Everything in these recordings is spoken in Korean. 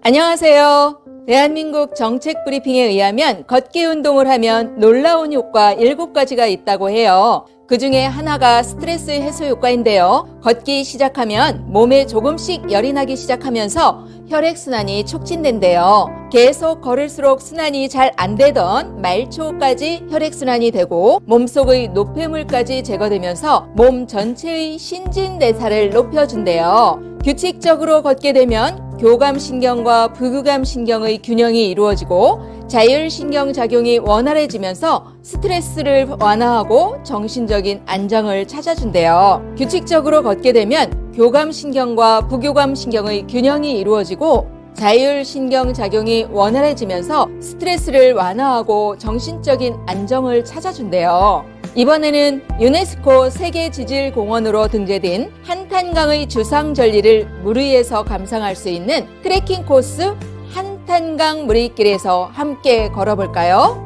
안녕하세요. 대한민국 정책 브리핑에 의하면 걷기 운동을 하면 놀라운 효과 7가지가 있다고 해요. 그 중에 하나가 스트레스 해소 효과인데요. 걷기 시작하면 몸에 조금씩 열이 나기 시작하면서 혈액순환이 촉진된대요. 계속 걸을수록 순환이 잘 안 되던 말초까지 혈액순환이 되고 몸속의 노폐물까지 제거되면서 몸 전체의 신진대사를 높여준대요. 규칙적으로 걷게 되면 교감신경과 부교감신경의 균형이 이루어지고 자율신경 작용이 원활해지면서 스트레스를 완화하고 정신적인 안정을 찾아준대요. 규칙적으로 걷게 되면 교감신경과 부교감신경의 균형이 이루어지고 자율신경 작용이 원활해지면서 스트레스를 완화하고 정신적인 안정을 찾아준대요. 이번에는 유네스코 세계지질공원으로 등재된 한탄강의 주상절리를 물 위에서 감상할 수 있는 트레킹 코스 한탄강 물위길에서 함께 걸어볼까요?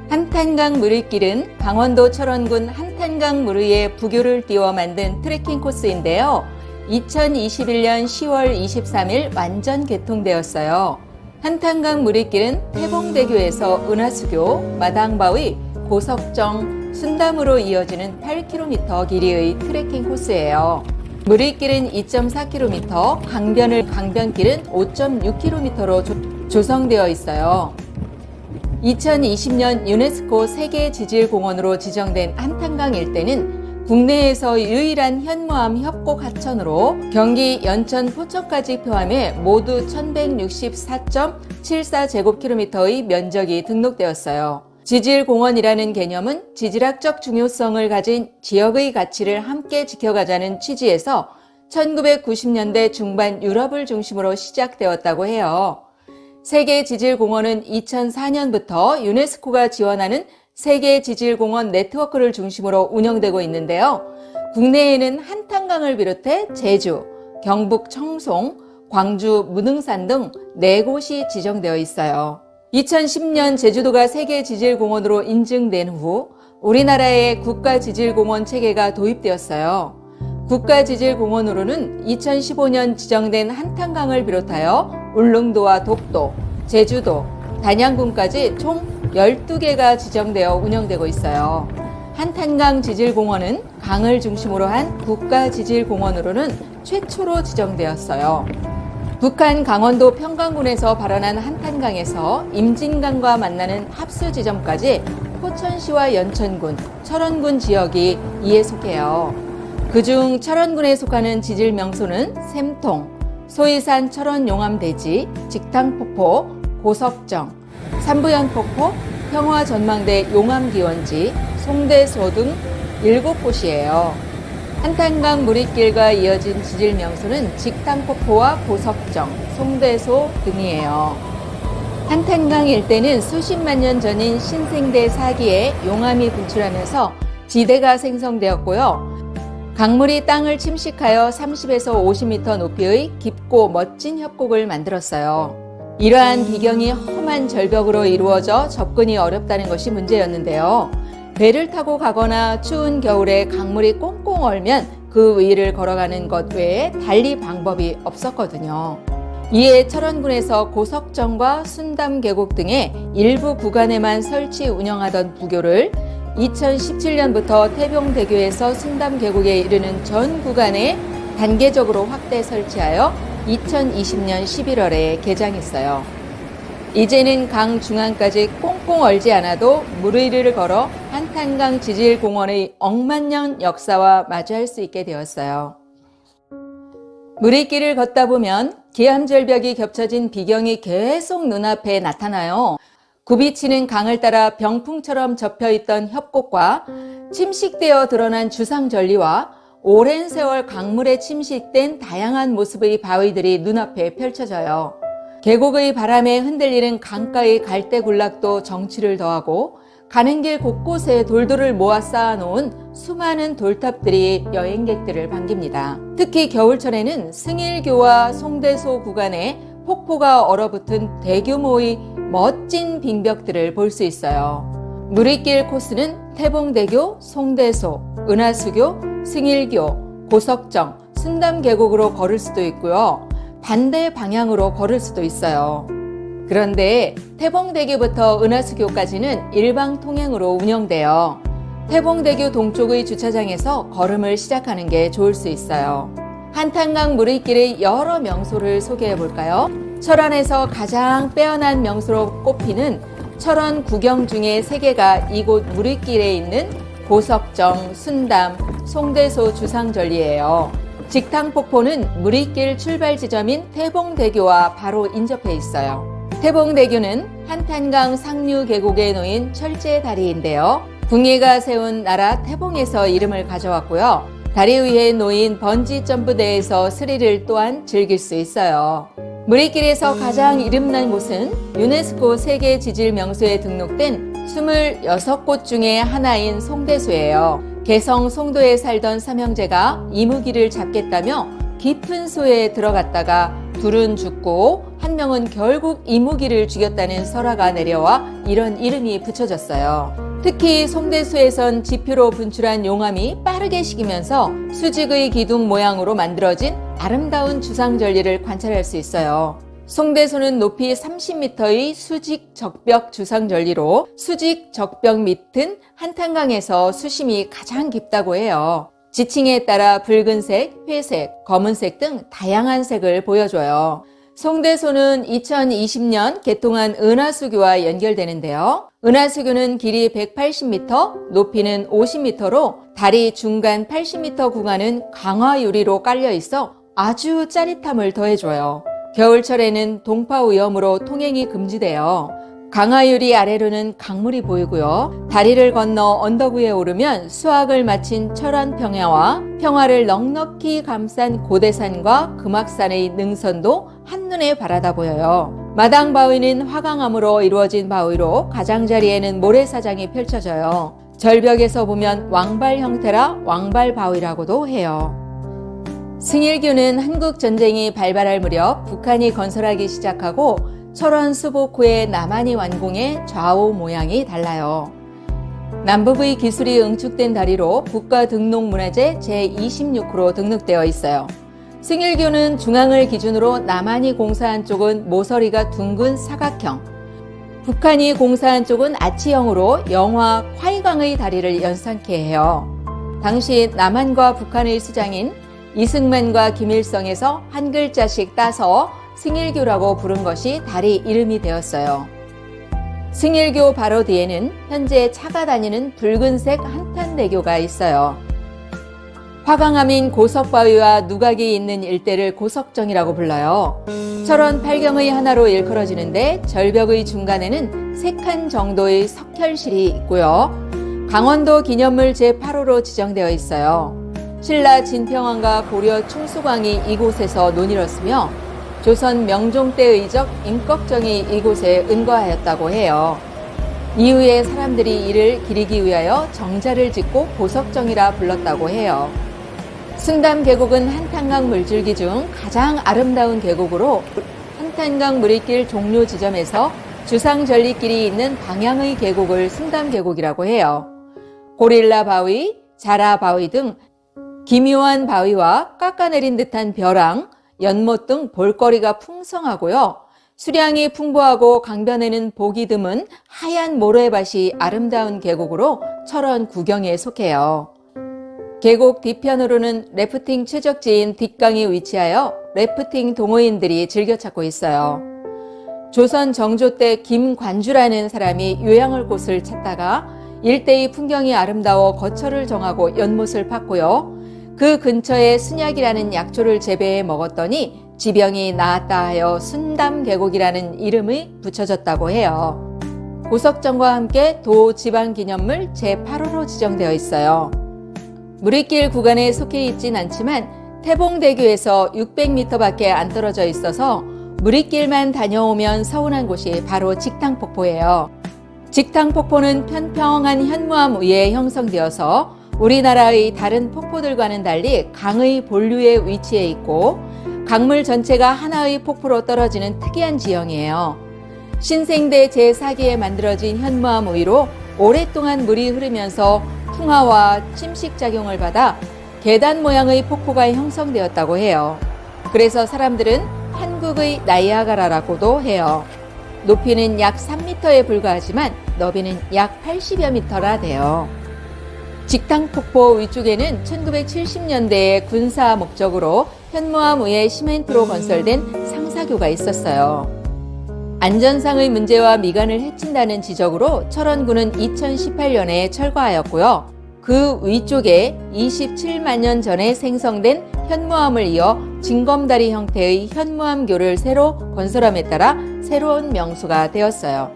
한탄강 물위길은 강원도 철원군 한탄강 물 위에 부교를 띄워 만든 트레킹 코스인데요. 2021년 10월 23일 완전 개통되었어요. 한탄강 물위길은 태봉대교에서 은하수교, 마당바위, 고석정, 순담으로 이어지는 8km 길이의 트레킹 코스예요. 물위길은 2.4km, 강변길은 5.6km로 조성되어 있어요. 2020년 유네스코 세계지질공원으로 지정된 한탄강 일대는 국내에서 유일한 현무암 협곡 하천으로 경기 연천 포천까지 포함해 모두 1164.74제곱킬로미터의 면적이 등록되었어요. 지질공원이라는 개념은 지질학적 중요성을 가진 지역의 가치를 함께 지켜가자는 취지에서 1990년대 중반 유럽을 중심으로 시작되었다고 해요. 세계지질공원은 2004년부터 유네스코가 지원하는 세계지질공원 네트워크를 중심으로 운영되고 있는데요. 국내에는 한탄강을 비롯해 제주, 경북 청송, 광주 무등산 등 4곳이 지정되어 있어요. 2010년 제주도가 세계지질공원으로 인증된 후 우리나라의 국가지질공원 체계가 도입되었어요. 국가지질공원으로는 2015년 지정된 한탄강을 비롯하여 울릉도와 독도, 제주도, 단양군까지 총 12개가 지정되어 운영되고 있어요. 한탄강 지질공원은 강을 중심으로 한 국가지질공원으로는 최초로 지정되었어요. 북한 강원도 평강군에서 발원한 한탄강에서 임진강과 만나는 합수 지점까지 포천시와 연천군, 철원군 지역이 이에 속해요. 그중 철원군에 속하는 지질 명소는 샘통, 소이산 철원용암대지, 직탕폭포, 고석정, 삼부연폭포, 평화전망대 용암기원지, 송대소 등 7곳이에요. 한탄강 물위길과 이어진 지질 명소는 직탕폭포와 고석정, 송대소 등이에요. 한탄강 일대는 수십만 년 전인 신생대 사기에 용암이 분출하면서 지대가 생성되었고요. 강물이 땅을 침식하여 30에서 50m 높이의 깊고 멋진 협곡을 만들었어요. 이러한 비경이 험한 절벽으로 이루어져 접근이 어렵다는 것이 문제였는데요. 배를 타고 가거나 추운 겨울에 강물이 꽁꽁 얼면 그 위를 걸어가는 것 외에 달리 방법이 없었거든요. 이에 철원군에서 고석정과 순담계곡 등의 일부 구간에만 설치 운영하던 부교를 2017년부터 태봉대교에서 순담계곡에 이르는 전 구간에 단계적으로 확대 설치하여 2020년 11월에 개장했어요. 이제는 강 중앙까지 꽁꽁 얼지 않아도 물 위를 걸어 한탄강 지질공원의 억만년 역사와 마주할 수 있게 되었어요. 물위길을 걷다 보면 기암절벽이 겹쳐진 비경이 계속 눈앞에 나타나요. 굽이치는 강을 따라 병풍처럼 접혀있던 협곡과 침식되어 드러난 주상절리와 오랜 세월 강물에 침식된 다양한 모습의 바위들이 눈앞에 펼쳐져요. 계곡의 바람에 흔들리는 강가의 갈대군락도 정취를 더하고 가는 길 곳곳에 돌들을 모아 쌓아놓은 수많은 돌탑들이 여행객들을 반깁니다. 특히 겨울철에는 승일교와 송대소 구간에 폭포가 얼어붙은 대규모의 멋진 빙벽들을 볼 수 있어요. 물위길 코스는 태봉대교, 송대소, 은하수교, 승일교, 고석정, 순담계곡으로 걸을 수도 있고요. 반대 방향으로 걸을 수도 있어요. 그런데 태봉대교부터 은하수교까지는 일방 통행으로 운영되어 태봉대교 동쪽의 주차장에서 걸음을 시작하는 게 좋을 수 있어요. 한탄강 무리길의 여러 명소를 소개해 볼까요? 철원에서 가장 빼어난 명소로 꼽히는 철원 구경 중에 3개가 이곳 무리길에 있는 고석정, 순담, 송대소 주상절리예요. 직탕폭포는 무리길 출발 지점인 태봉대교와 바로 인접해 있어요. 태봉대교는 한탄강 상류 계곡에 놓인 철제 다리인데요. 궁예가 세운 나라 태봉에서 이름을 가져왔고요. 다리 위에 놓인 번지 점프대에서 스릴을 또한 즐길 수 있어요. 무리길에서 가장 이름난 곳은 유네스코 세계 지질 명소에 등록된 26곳 중에 하나인 송대소예요. 개성 송도에 살던 삼형제가 이무기를 잡겠다며 깊은 소에 들어갔다가 둘은 죽고 한 명은 결국 이무기를 죽였다는 설화가 내려와 이런 이름이 붙여졌어요. 특히 송대소에선 지표로 분출한 용암이 빠르게 식으면서 수직의 기둥 모양으로 만들어진 아름다운 주상절리를 관찰할 수 있어요. 송대소는 높이 30m의 수직 적벽 주상절리로 수직 적벽 밑은 한탄강에서 수심이 가장 깊다고 해요. 지층에 따라 붉은색, 회색, 검은색 등 다양한 색을 보여줘요. 송대소는 2020년 개통한 은하수교와 연결되는데요. 은하수교는 길이 180m, 높이는 50m로 다리 중간 80m 구간은 강화 유리로 깔려 있어 아주 짜릿함을 더해줘요. 겨울철에는 동파 위험으로 통행이 금지돼요. 강화유리 아래로는 강물이 보이고요. 다리를 건너 언덕 위에 오르면 수확을 마친 철원 평야와 평화를 넉넉히 감싼 고대산과 금악산의 능선도 한눈에 바라다 보여요. 마당 바위는 화강암으로 이루어진 바위로 가장자리에는 모래사장이 펼쳐져요. 절벽에서 보면 왕발 형태라 왕발바위라고도 해요. 승일교는 한국전쟁이 발발할 무렵 북한이 건설하기 시작하고 철원 수복 후에 남한이 완공해 좌우 모양이 달라요. 남북의 기술이 응축된 다리로 국가등록문화재 제26호로 등록되어 있어요. 승일교는 중앙을 기준으로 남한이 공사한 쪽은 모서리가 둥근 사각형, 북한이 공사한 쪽은 아치형으로 영화 화이강의 다리를 연상케 해요. 당시 남한과 북한의 수장인 이승만과 김일성에서 한 글자씩 따서 승일교라고 부른 것이 다리 이름이 되었어요. 승일교 바로 뒤에는 현재 차가 다니는 붉은색 한탄대교가 있어요. 화강암인 고석바위와 누각이 있는 일대를 고석정이라고 불러요. 철원 팔경의 하나로 일컬어지는데 절벽의 중간에는 3칸 정도의 석혈실이 있고요. 강원도 기념물 제8호로 지정되어 있어요. 신라 진평왕과 고려 충수광이 이곳에서 논이뤘으며 조선 명종 때의 적 임꺽정이 이곳에 은거하였다고 해요. 이후에 사람들이 이를 기리기 위하여 정자를 짓고 고석정이라 불렀다고 해요. 순담 계곡은 한탄강 물줄기 중 가장 아름다운 계곡으로 한탄강 무리길 종료 지점에서 주상절리길이 있는 방향의 계곡을 순담 계곡이라고 해요. 고릴라 바위, 자라 바위 등 기묘한 바위와 깎아내린 듯한 벼랑, 연못 등 볼거리가 풍성하고요. 수량이 풍부하고 강변에는 보기 드문 하얀 모래밭이 아름다운 계곡으로 철원 구경에 속해요. 계곡 뒤편으로는 래프팅 최적지인 뒷강이 위치하여 래프팅 동호인들이 즐겨 찾고 있어요. 조선 정조 때 김관주라는 사람이 요양할 곳을 찾다가 일대의 풍경이 아름다워 거처를 정하고 연못을 팠고요. 그 근처에 순약이라는 약초를 재배해 먹었더니 지병이 나았다 하여 순담계곡이라는 이름이 붙여졌다고 해요. 고석정과 함께 도지방기념물 제8호로 지정되어 있어요. 무리길 구간에 속해 있진 않지만 태봉대교에서 600m밖에 안 떨어져 있어서 무리길만 다녀오면 서운한 곳이 바로 직탕폭포예요. 직탕폭포는 편평한 현무암 위에 형성되어서 우리나라의 다른 폭포들과는 달리 강의 본류에 위치해 있고 강물 전체가 하나의 폭포로 떨어지는 특이한 지형이에요. 신생대 제4기에 만들어진 현무암 위로 오랫동안 물이 흐르면서 풍화와 침식작용을 받아 계단 모양의 폭포가 형성되었다고 해요. 그래서 사람들은 한국의 나이아가라라고도 해요. 높이는 약 3m에 불과하지만 너비는 약 80여 미터나 돼요. 직탕폭포 위쪽에는 1970년대에 군사 목적으로 현무암 위에 시멘트로 건설된 상사교가 있었어요. 안전상의 문제와 미관을 해친다는 지적으로 철원군은 2018년에 철거하였고요. 그 위쪽에 27만 년 전에 생성된 현무암을 이어 징검다리 형태의 현무암교를 새로 건설함에 따라 새로운 명소가 되었어요.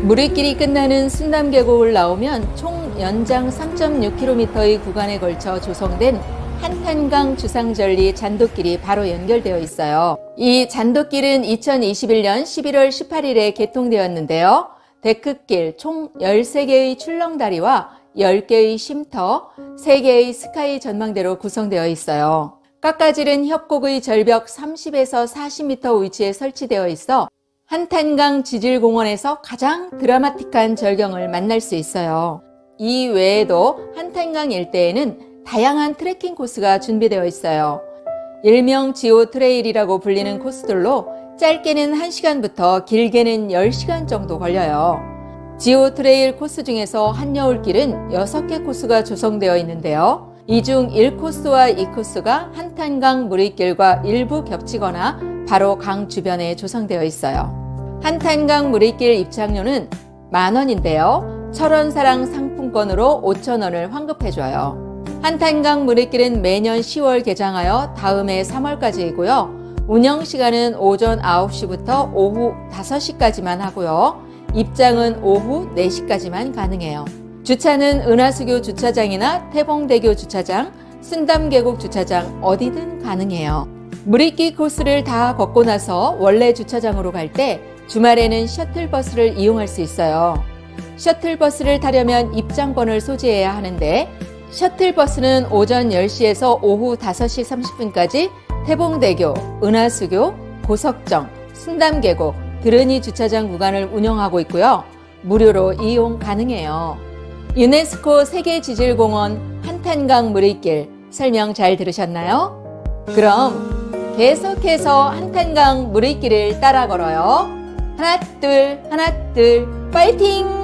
무리길이 끝나는 순담계곡을 나오면 총 연장 3.6km의 구간에 걸쳐 조성된 한탄강 주상절리 잔돗길이 바로 연결되어 있어요. 이 잔돗길은 2021년 11월 18일에 개통되었는데요. 데크길 총 13개의 출렁다리와 10개의 쉼터, 3개의 스카이 전망대로 구성되어 있어요. 깎아지른 협곡의 절벽 30에서 40m 위치에 설치되어 있어 한탄강 지질공원에서 가장 드라마틱한 절경을 만날 수 있어요. 이 외에도 한탄강 일대에는 다양한 트레킹 코스가 준비되어 있어요. 일명 지오 트레일이라고 불리는 코스들로 짧게는 1시간부터 길게는 10시간 정도 걸려요. 지오 트레일 코스 중에서 한여울길은 6개 코스가 조성되어 있는데요. 이 중 1코스와 2코스가 한탄강 무리길과 일부 겹치거나 바로 강 주변에 조성되어 있어요. 한탄강 무리길 입장료는 10,000원인데요. 철원사랑 상품권으로 5,000원을 환급해줘요. 한탄강 무리길은 매년 10월 개장하여 다음해 3월까지이고요. 운영시간은 오전 9시부터 오후 5시까지만 하고요. 입장은 오후 4시까지만 가능해요. 주차는 은하수교 주차장이나 태봉대교 주차장, 순담계곡 주차장 어디든 가능해요. 무리길 코스를 다 걷고 나서 원래 주차장으로 갈 때 주말에는 셔틀버스를 이용할 수 있어요. 셔틀버스를 타려면 입장권을 소지해야 하는데 셔틀버스는 오전 10시에서 오후 5시 30분까지 태봉대교, 은하수교, 고석정, 순담계곡, 드르니 주차장 구간을 운영하고 있고요. 무료로 이용 가능해요. 유네스코 세계지질공원 한탄강 무리길 설명 잘 들으셨나요? 그럼 계속해서 한탄강 무리길을 따라 걸어요. 하나 둘 파이팅!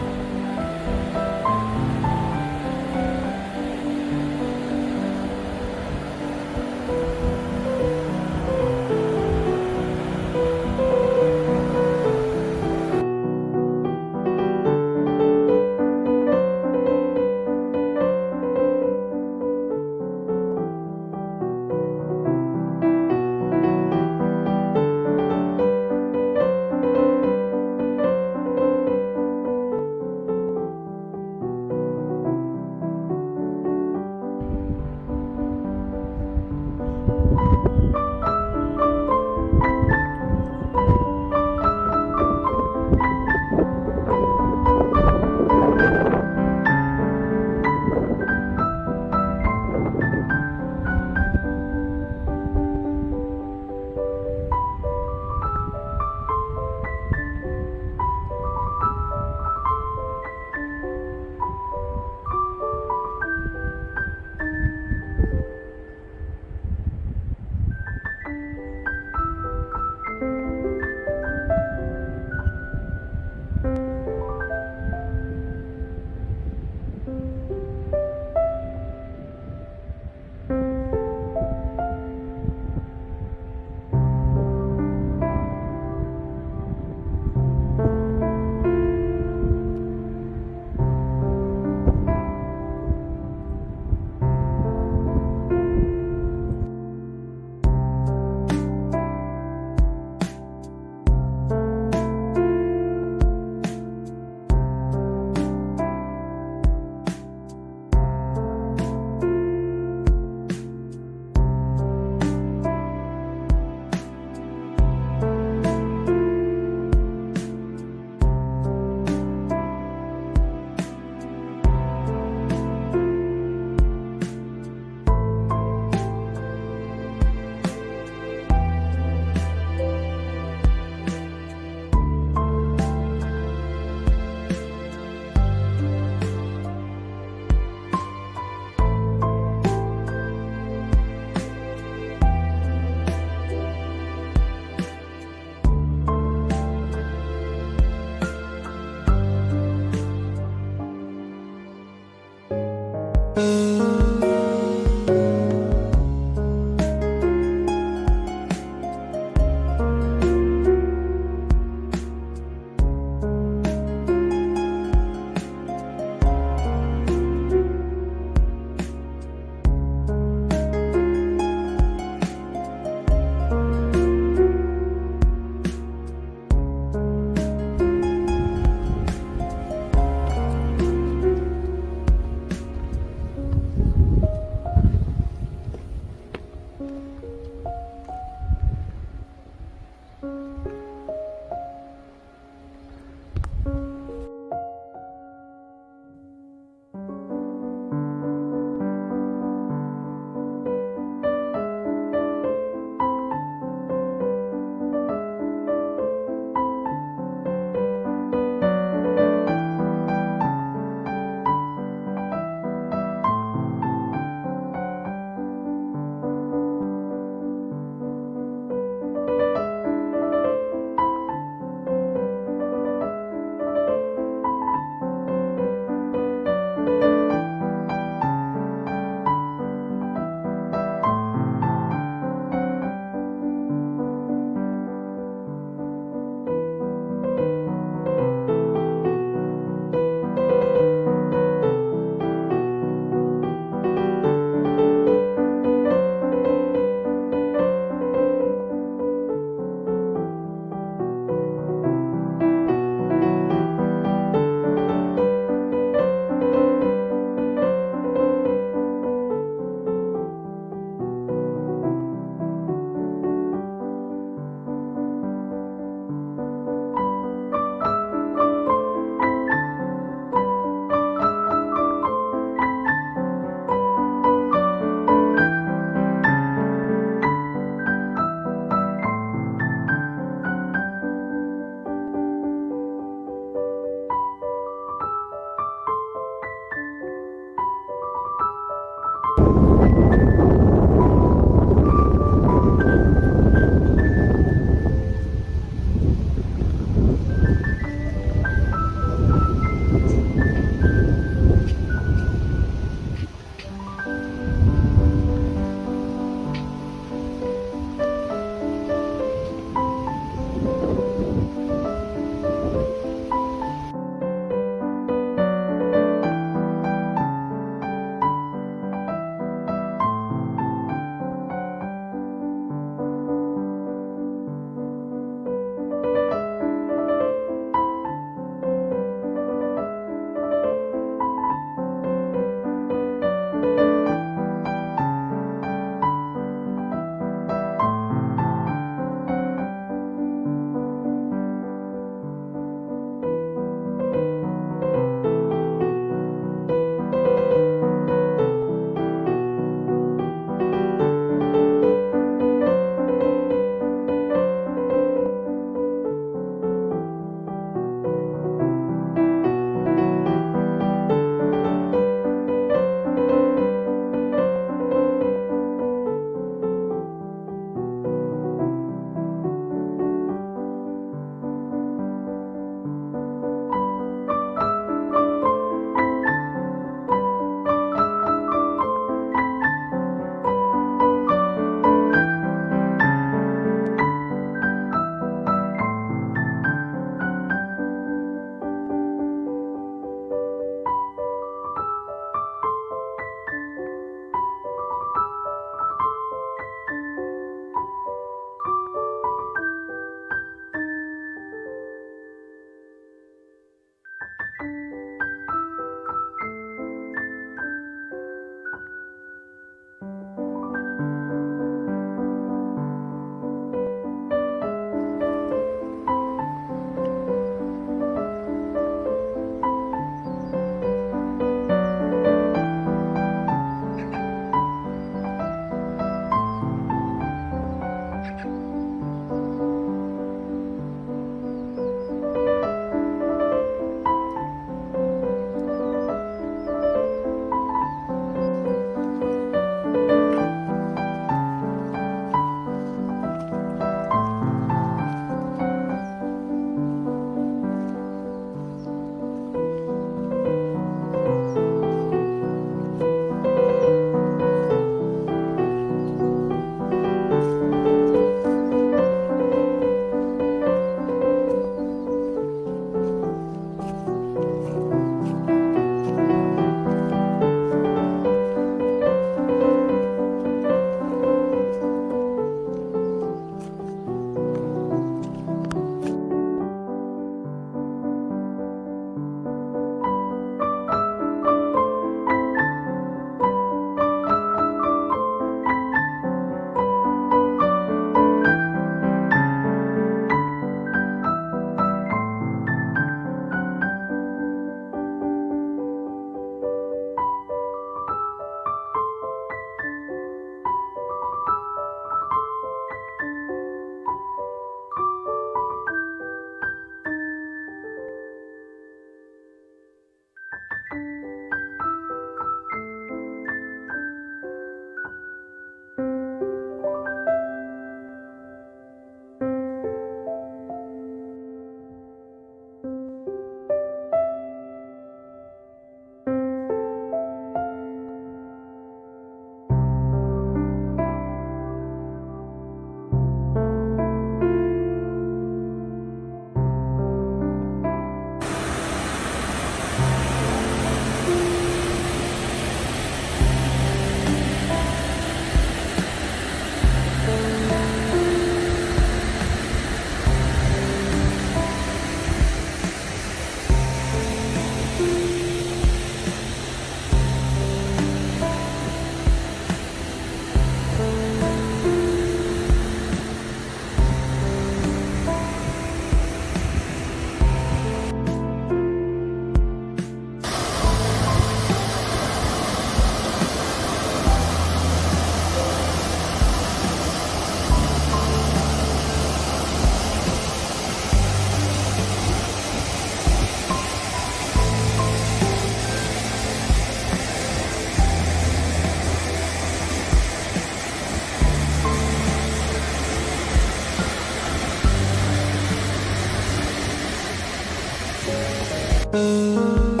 네.